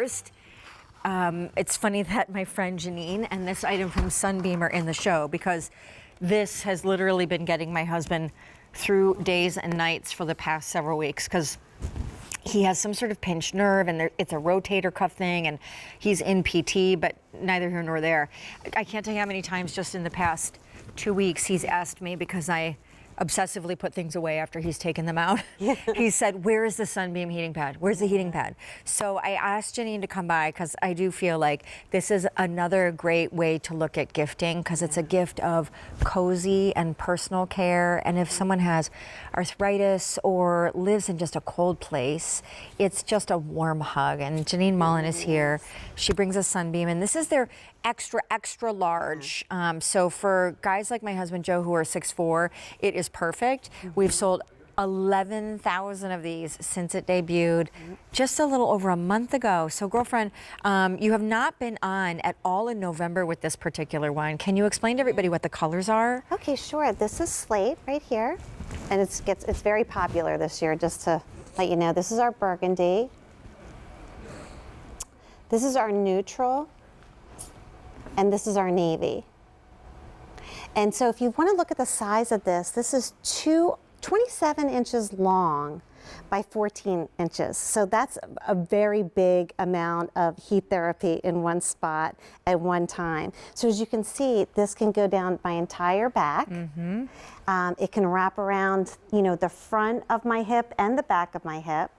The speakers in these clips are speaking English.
first, it's funny that my friend Janine and this item from Sunbeam are in the show, because this has literally been getting my husband through days and nights for the past several weeks, because he has some sort of pinched nerve, and it's a rotator cuff thing, and he's in PT, but neither here nor there. I can't tell you how many times just in the past 2 weeks he's asked me, because I obsessively put things away after he's taken them out. He said, where is the Sunbeam heating pad? Where's the heating pad? So I asked Janine to come by, because I do feel like this is another great way to look at gifting, because it's a gift of cozy and personal care. And if someone has arthritis or lives in just a cold place, it's just a warm hug. And Janine Mullen is here. She brings us Sunbeam, and this is their extra large. So for guys like my husband Joe, who are 6'4", it is perfect. We've sold 11,000 of these since it debuted just a little over a month ago. So girlfriend, you have not been on at all in November with this particular one. Can you explain to everybody what the colors are? Okay, sure. This is Slate right here, and it's very popular this year, just to let you know. This is our burgundy. This is our neutral. And this is our navy. And so if you want to look at the size of this, this is 27 inches long by 14 inches. So that's a very big amount of heat therapy in one spot at one time. So as you can see, this can go down my entire back. It can wrap around, the front of my hip and the back of my hip.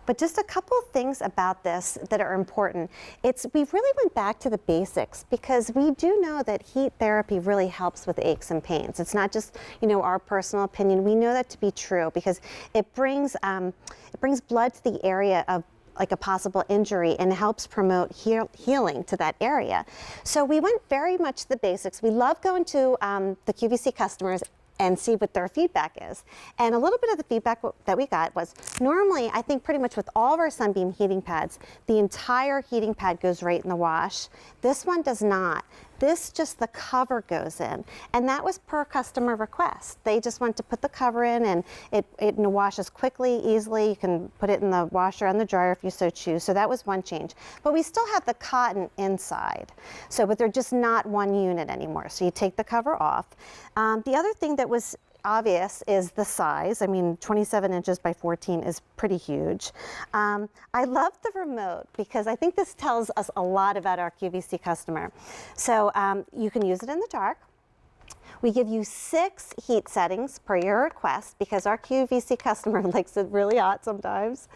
But just a couple of things about this that are important. We really went back to the basics, because we do know that heat therapy really helps with aches and pains. It's not just, our personal opinion. We know that to be true, because it brings blood to the area of like a possible injury and helps promote healing to that area. So we went very much to the basics. We love going to the QVC customers and see what their feedback is. And a little bit of the feedback that we got was, normally, I think pretty much with all of our Sunbeam heating pads, the entire heating pad goes right in the wash. This one does not. Just the cover goes in. And that was per customer request. They just want to put the cover in, and it washes quickly, easily. You can put it in the washer and the dryer if you so choose. So that was one change. But we still have the cotton inside. But they're just not one unit anymore. So you take the cover off. The other thing that was obvious is the size. I mean, 27 inches by 14 is pretty huge. I love the remote, because I think this tells us a lot about our QVC customer. So you can use it in the dark. We give you 6 heat settings per your request, because our QVC customer likes it really hot sometimes.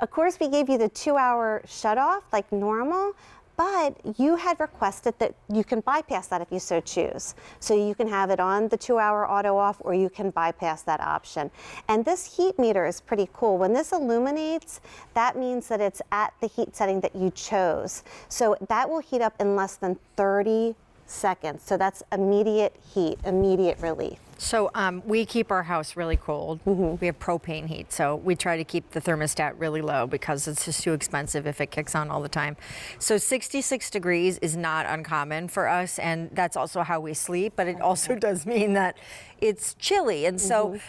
Of course, we gave you the 2-hour shut-off like normal, but you had requested that you can bypass that if you so choose. So you can have it on the 2-hour auto off, or you can bypass that option. And this heat meter is pretty cool. When this illuminates, that means that it's at the heat setting that you chose. So that will heat up in less than 30 seconds. So that's immediate heat, immediate relief. So we keep our house really cold. We have propane heat, so we try to keep the thermostat really low, because it's just too expensive if it kicks on all the time. So 66 degrees is not uncommon for us, and that's also how we sleep, but it also does mean that it's chilly. And so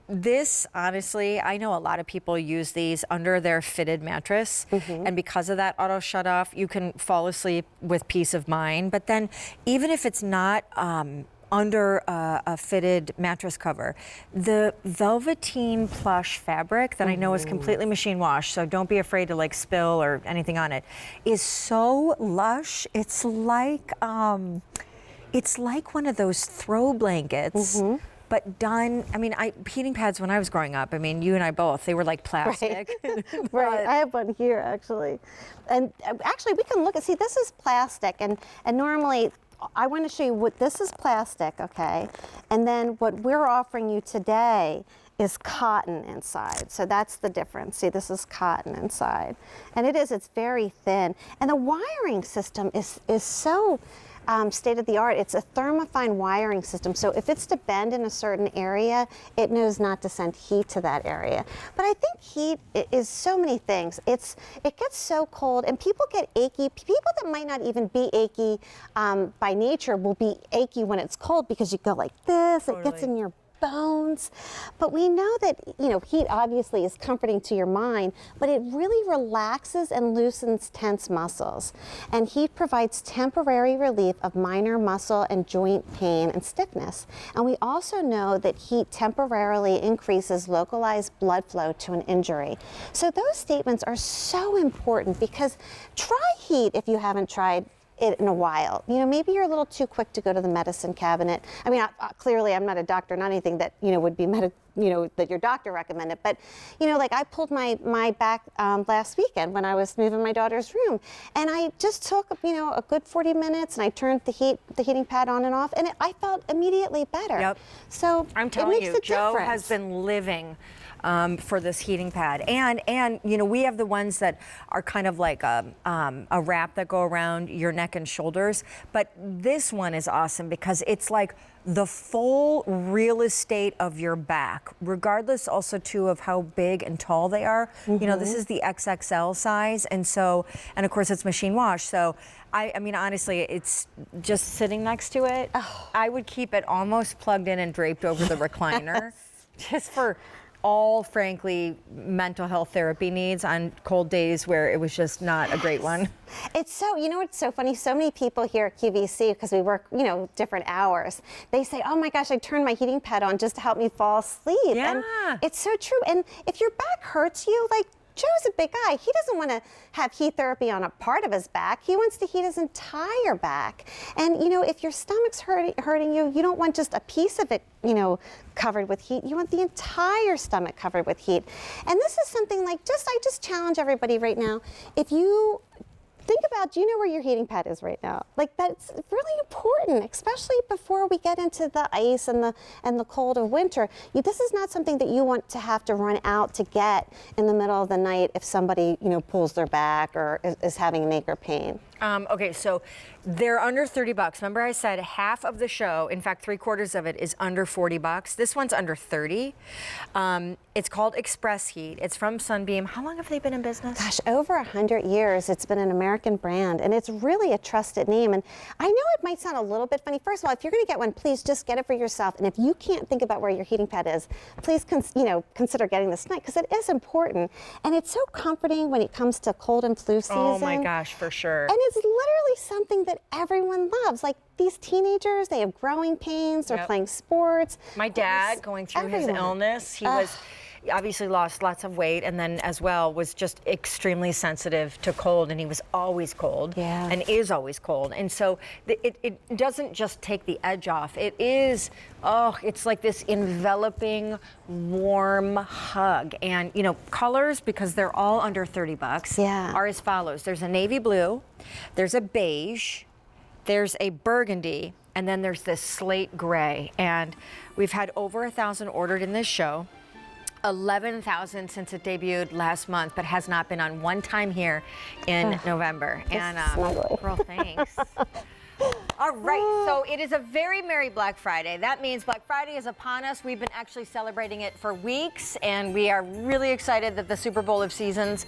this, honestly, I know a lot of people use these under their fitted mattress, and because of that auto shut off, you can fall asleep with peace of mind. But then even if it's not under a fitted mattress cover, the velveteen plush fabric that I know is completely machine washed, so don't be afraid to like spill or anything on it, is so lush. It's like one of those throw blankets. But done, I mean, heating pads when I was growing up, I mean, you and I both, they were like plastic. Right, I have one here actually. And actually we can look and see, this is plastic, and normally, I want to show you what this is plastic, okay? And then what we're offering you today is cotton inside. So that's the difference. See, this is cotton inside. And it's very thin. And the wiring system is so state of the art. It's a thermofine wiring system. So if it's to bend in a certain area, it knows not to send heat to that area. But I think heat is so many things. It gets so cold, and people get achy. People that might not even be achy by nature will be achy when it's cold, because you go like this, it gets in your bones. But we know that, you know, heat obviously is comforting to your mind, but it really relaxes and loosens tense muscles. And heat provides temporary relief of minor muscle and joint pain and stiffness. And we also know that heat temporarily increases localized blood flow to an injury. So those statements are so important, because try heat if you haven't tried it in a while. You know, maybe you're a little too quick to go to the medicine cabinet. I mean, clearly I'm not a doctor, not anything that, you know, would be that your doctor recommended. But, you know, like I pulled my back last weekend when I was moving my daughter's room, and I just took, you know, a good 40 minutes, and I turned the heating pad on and off, and I felt immediately better. Yep. So I'm telling it makes you, a Joe difference. has been living for this heating pad, and you know, we have the ones that are kind of like a wrap that go around your neck and shoulders, but this one is awesome because it's like the full real estate of your back, regardless also too of how big and tall they are. You know, this is the XXL size, and of course it's machine wash. So I mean, honestly, it's just sitting next to it. Oh. I would keep it almost plugged in and draped over the recliner, just for all, frankly, mental health therapy needs on cold days where it was just not a great one. It's so, you know what's so funny? So many people here at QVC, because we work, you know, different hours, they say, oh my gosh, I turned my heating pad on just to help me fall asleep. Yeah. And it's so true. And if your back hurts you, like, Joe's a big guy. He doesn't want to have heat therapy on a part of his back. He wants to heat his entire back. And, you know, if your stomach's hurting you, you don't want just a piece of it, you know, covered with heat. You want the entire stomach covered with heat. And this is something like, I just challenge everybody right now. If you think about, do you know where your heating pad is right now? Like, that's really important, especially before we get into the ice and the cold of winter. This is not something that you want to have to run out to get in the middle of the night if somebody, you know, pulls their back or is having an ache or pain. Okay, so they're under $30. Remember I said half of the show, in fact, 3/4 of it is under $40. This one's under 30. It's called XpressHeat. It's from Sunbeam. How long have they been in business? Gosh, over 100 years. It's been an American brand, and it's really a trusted name. And I know it might sound a little bit funny. First of all, if you're going to get one, please just get it for yourself. And if you can't think about where your heating pad is, please consider getting this tonight, because it is important. And it's so comforting when it comes to cold and flu season. Oh my gosh, for sure. And it's literally something that everyone loves. Like, these teenagers, they have growing pains, they're playing sports. My dad, going through his illness, he was obviously lost lots of weight, and then as well was just extremely sensitive to cold, and he was always cold and is always cold. And so it doesn't just take the edge off. It is, it's like this enveloping, warm hug. And, you know, colors, because they're all under $30, are as follows. There's a navy blue, there's a beige, there's a burgundy, and then there's this slate gray. And we've had over 1,000 ordered in this show. 11,000 since it debuted last month, but has not been on one time here in November. And well, thanks. All right, so it is a very merry Black Friday. That means Black Friday is upon us. We've been actually celebrating it for weeks, and we are really excited that the Super Bowl of Seasons